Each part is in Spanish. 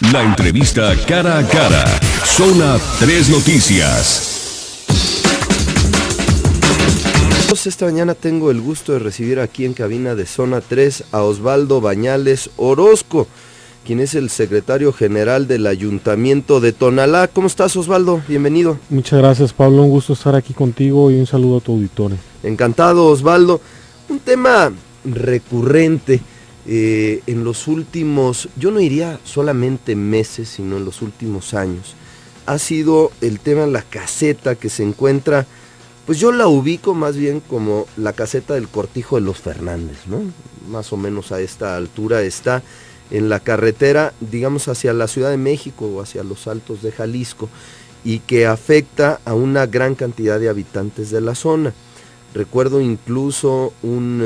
La entrevista cara a cara. Zona 3 Noticias. Esta mañana tengo el gusto de recibir aquí en cabina de Zona 3 a Osvaldo Bañales Orozco, quien es el secretario general del Ayuntamiento de Tonalá. ¿Cómo estás, Osvaldo? Bienvenido. Muchas gracias, Pablo, un gusto estar aquí contigo y un saludo a tu auditorio. Encantado, Osvaldo. Un tema recurrente en los últimos, yo no diría solamente meses, sino en los últimos años, ha sido el tema de la caseta que se encuentra, pues yo la ubico más bien como la caseta del Cortijo de los Fernández, ¿no? Más o menos a esta altura está en la carretera, digamos, hacia la Ciudad de México o hacia los Altos de Jalisco, y que afecta a una gran cantidad de habitantes de la zona. Recuerdo incluso un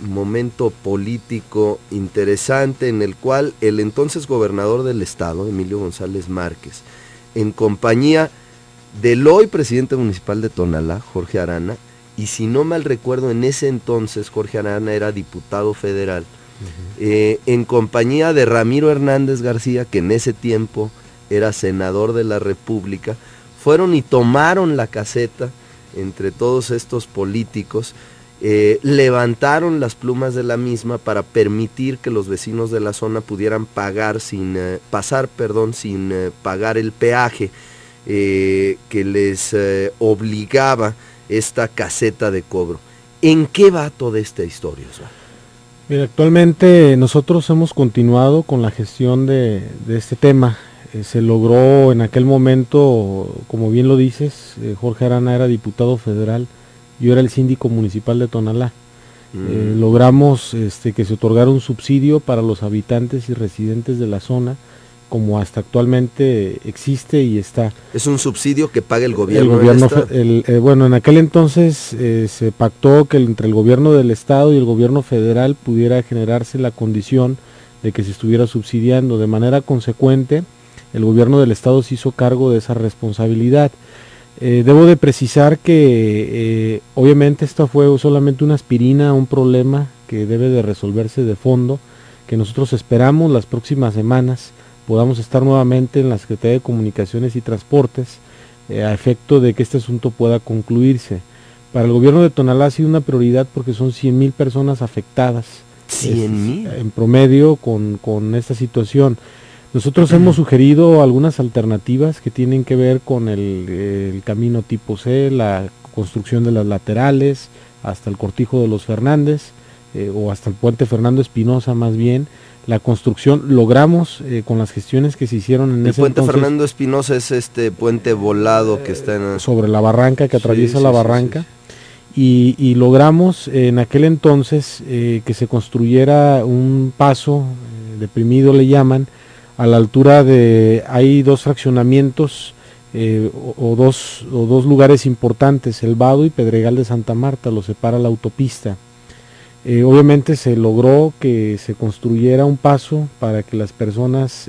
momento político interesante en el cual el entonces gobernador del estado, Emilio González Márquez, en compañía del hoy presidente municipal de Tonalá, Jorge Arana, y si no mal recuerdo, en ese entonces Jorge Arana era diputado federal, en compañía de Ramiro Hernández García, que en ese tiempo era senador de la República, fueron y tomaron la caseta entre todos estos políticos, levantaron las plumas de la misma para permitir que los vecinos de la zona pudieran pagar sin pagar el peaje que les obligaba esta caseta de cobro. ¿En qué va toda esta historia, Osvaldo? Mira, actualmente nosotros hemos continuado con la gestión de este tema. Se logró en aquel momento, como bien lo dices, Jorge Arana era diputado federal, yo era el síndico municipal de Tonalá. Logramos que se otorgara un subsidio para los habitantes y residentes de la zona, como hasta actualmente existe y está. ¿Es un subsidio que paga el gobierno del estado? Bueno, en aquel entonces se pactó que entre el gobierno del estado y el gobierno federal pudiera generarse la condición de que se estuviera subsidiando. De manera consecuente, el gobierno del estado se hizo cargo de esa responsabilidad. Debo de precisar que obviamente esta fue solamente una aspirina a un problema que debe de resolverse de fondo, que nosotros esperamos las próximas semanas podamos estar nuevamente en la Secretaría de Comunicaciones y Transportes a efecto de que este asunto pueda concluirse. Para el gobierno de Tonalá ha sido una prioridad porque son 100,000 personas afectadas. 100,000 en promedio con esta situación. Nosotros hemos sugerido algunas alternativas que tienen que ver con el camino tipo C, la construcción de las laterales, hasta el Cortijo de los Fernández, o hasta el puente Fernando Espinosa más bien. La construcción, logramos con las gestiones que se hicieron en ese entonces. El puente Fernando Espinosa es este puente volado que está sobre la barranca, que atraviesa la barranca. Y logramos en aquel entonces que se construyera un paso deprimido, le llaman, a la altura de, hay dos fraccionamientos o dos lugares importantes, El Vado y Pedregal de Santa Marta, lo separa la autopista. Obviamente se logró que se construyera un paso para que las personas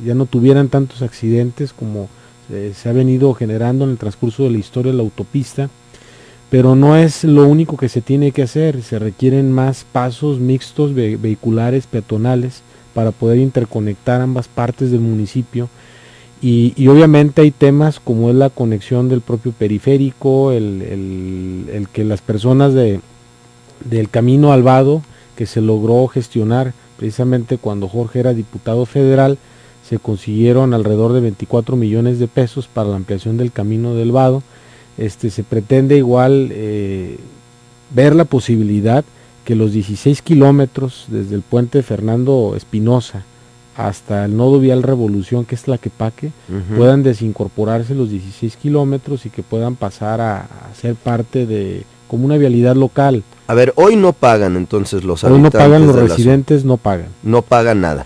ya no tuvieran tantos accidentes como se ha venido generando en el transcurso de la historia de la autopista, pero no es lo único que se tiene que hacer, se requieren más pasos mixtos vehiculares, peatonales, para poder interconectar ambas partes del municipio, y obviamente hay temas como es la conexión del propio periférico, el que las personas del camino al Vado, que se logró gestionar precisamente cuando Jorge era diputado federal, se consiguieron alrededor de 24 millones de pesos para la ampliación del camino del Vado. Se pretende igual ver la posibilidad que los 16 kilómetros desde el puente Fernando Espinosa hasta el nodo vial Revolución, que es Tlaquepaque, puedan desincorporarse los 16 kilómetros y que puedan pasar a ser parte de como una vialidad local. A ver, hoy no pagan entonces los habitantes. Hoy no pagan, los residentes no pagan. No pagan nada.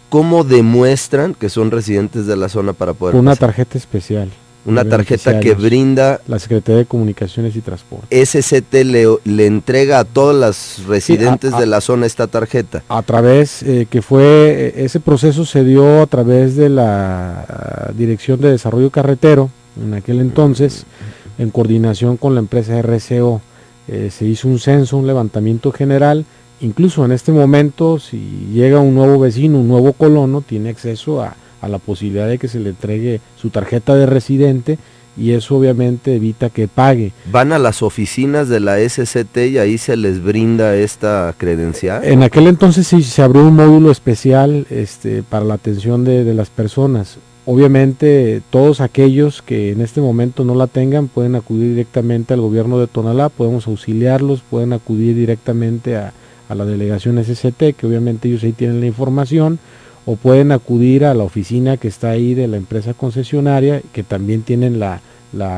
¿Cómo demuestran que son residentes de la zona para poder una tarjeta especial. Una tarjeta que brinda la Secretaría de Comunicaciones y Transporte. SCT le entrega a todos los residentes de la zona esta tarjeta. A través, ese proceso se dio a través de la Dirección de Desarrollo Carretero, en aquel entonces, en coordinación con la empresa RCO. Se hizo un censo, un levantamiento general. Incluso en este momento, si llega un nuevo vecino, un nuevo colono, tiene acceso a a la posibilidad de que se le entregue su tarjeta de residente, y eso obviamente evita que pague. ¿Van a las oficinas de la SCT y ahí se les brinda esta credencial? En aquel entonces sí se abrió un módulo especial para la atención de las personas. Obviamente todos aquellos que en este momento no la tengan pueden acudir directamente al gobierno de Tonalá, podemos auxiliarlos, pueden acudir directamente a la delegación SCT, que obviamente ellos ahí tienen la información, o pueden acudir a la oficina que está ahí de la empresa concesionaria, que también tienen la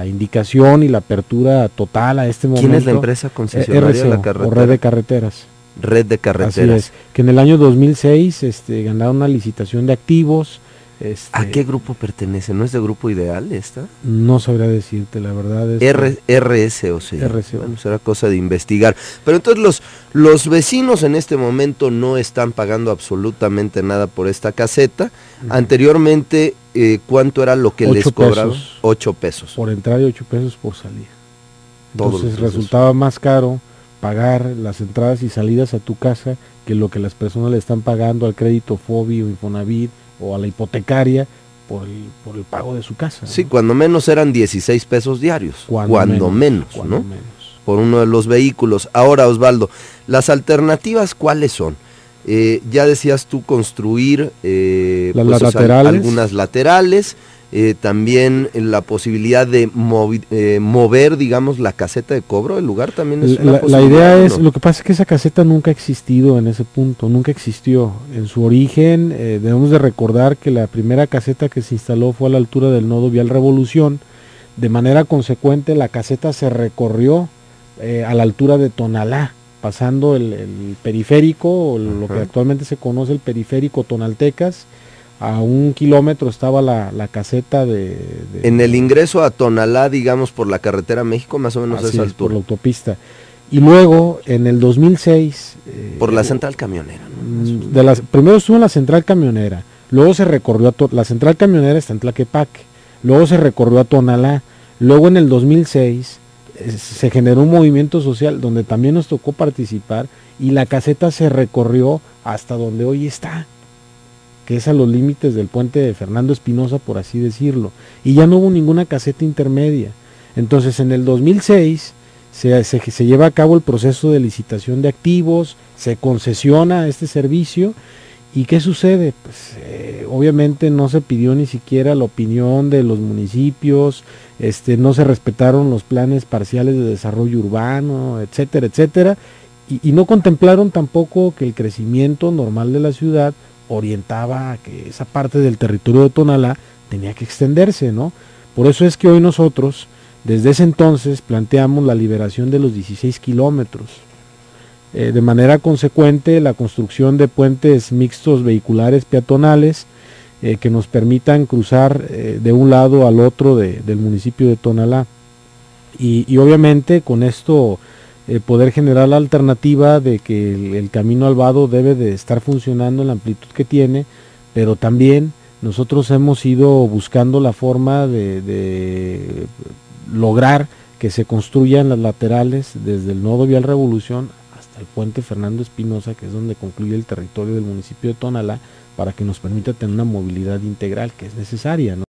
indicación y la apertura total a este momento. ¿Quién es la empresa concesionaria? RCO, la carretera. o Red de Carreteras. Red de Carreteras. Así es, que en el año 2006 ganaron una licitación de activos. ¿A qué grupo pertenece? ¿No es de Grupo Ideal esta? No sabría decirte, la verdad. RSO, sí. RSO. Bueno, será cosa de investigar. Pero entonces los vecinos en este momento no están pagando absolutamente nada por esta caseta. Anteriormente, ¿cuánto era lo que les cobraban? 8 pesos. Por entrar y 8 pesos por salir. Todos Entonces resultaba más caro pagar las entradas y salidas a tu casa que lo que las personas le están pagando al crédito Fobi o Infonavit o a la hipotecaria por el pago de su casa. Sí, ¿no? Cuando menos eran 16 pesos diarios. Cuando menos, ¿no? Por uno de los vehículos. Ahora, Osvaldo, ¿las alternativas cuáles son? Ya decías tú construir las laterales. Algunas laterales, también la posibilidad de mover, digamos, la caseta de cobro, el lugar también es una posibilidad. La idea ¿no? es, lo que pasa es que esa caseta nunca ha existido en ese punto, nunca existió. En su origen, debemos de recordar que la primera caseta que se instaló fue a la altura del nodo vial Revolución. De manera consecuente, la caseta se recorrió a la altura de Tonalá, pasando el periférico, lo que actualmente se conoce el periférico Tonaltecas. A 1 kilómetro estaba la caseta en el ingreso a Tonalá, digamos, por la carretera México, más o menos a esa altura. Por la autopista. Y luego, en el 2006... por la central camionera, ¿no? Primero estuvo en la central camionera, luego se recorrió la central camionera está en Tlaquepaque, luego se recorrió a Tonalá, luego en el 2006 se generó un movimiento social donde también nos tocó participar y la caseta se recorrió hasta donde hoy está, que es a los límites del puente de Fernando Espinosa, por así decirlo, y ya no hubo ninguna caseta intermedia. Entonces en el 2006 se lleva a cabo el proceso de licitación de activos, se concesiona este servicio, y ¿qué sucede? Pues obviamente no se pidió ni siquiera la opinión de los municipios, no se respetaron los planes parciales de desarrollo urbano, etcétera, etcétera, y no contemplaron tampoco que el crecimiento normal de la ciudad orientaba a que esa parte del territorio de Tonalá tenía que extenderse, ¿no? Por eso es que hoy nosotros, desde ese entonces, planteamos la liberación de los 16 kilómetros. De manera consecuente, la construcción de puentes mixtos vehiculares peatonales que nos permitan cruzar de un lado al otro del municipio de Tonalá. Y obviamente con esto poder generar la alternativa de que el camino al vado debe de estar funcionando en la amplitud que tiene, pero también nosotros hemos ido buscando la forma de lograr que se construyan las laterales desde el nodo vial Revolución hasta el puente Fernando Espinosa, que es donde concluye el territorio del municipio de Tonalá, para que nos permita tener una movilidad integral que es necesaria, ¿no?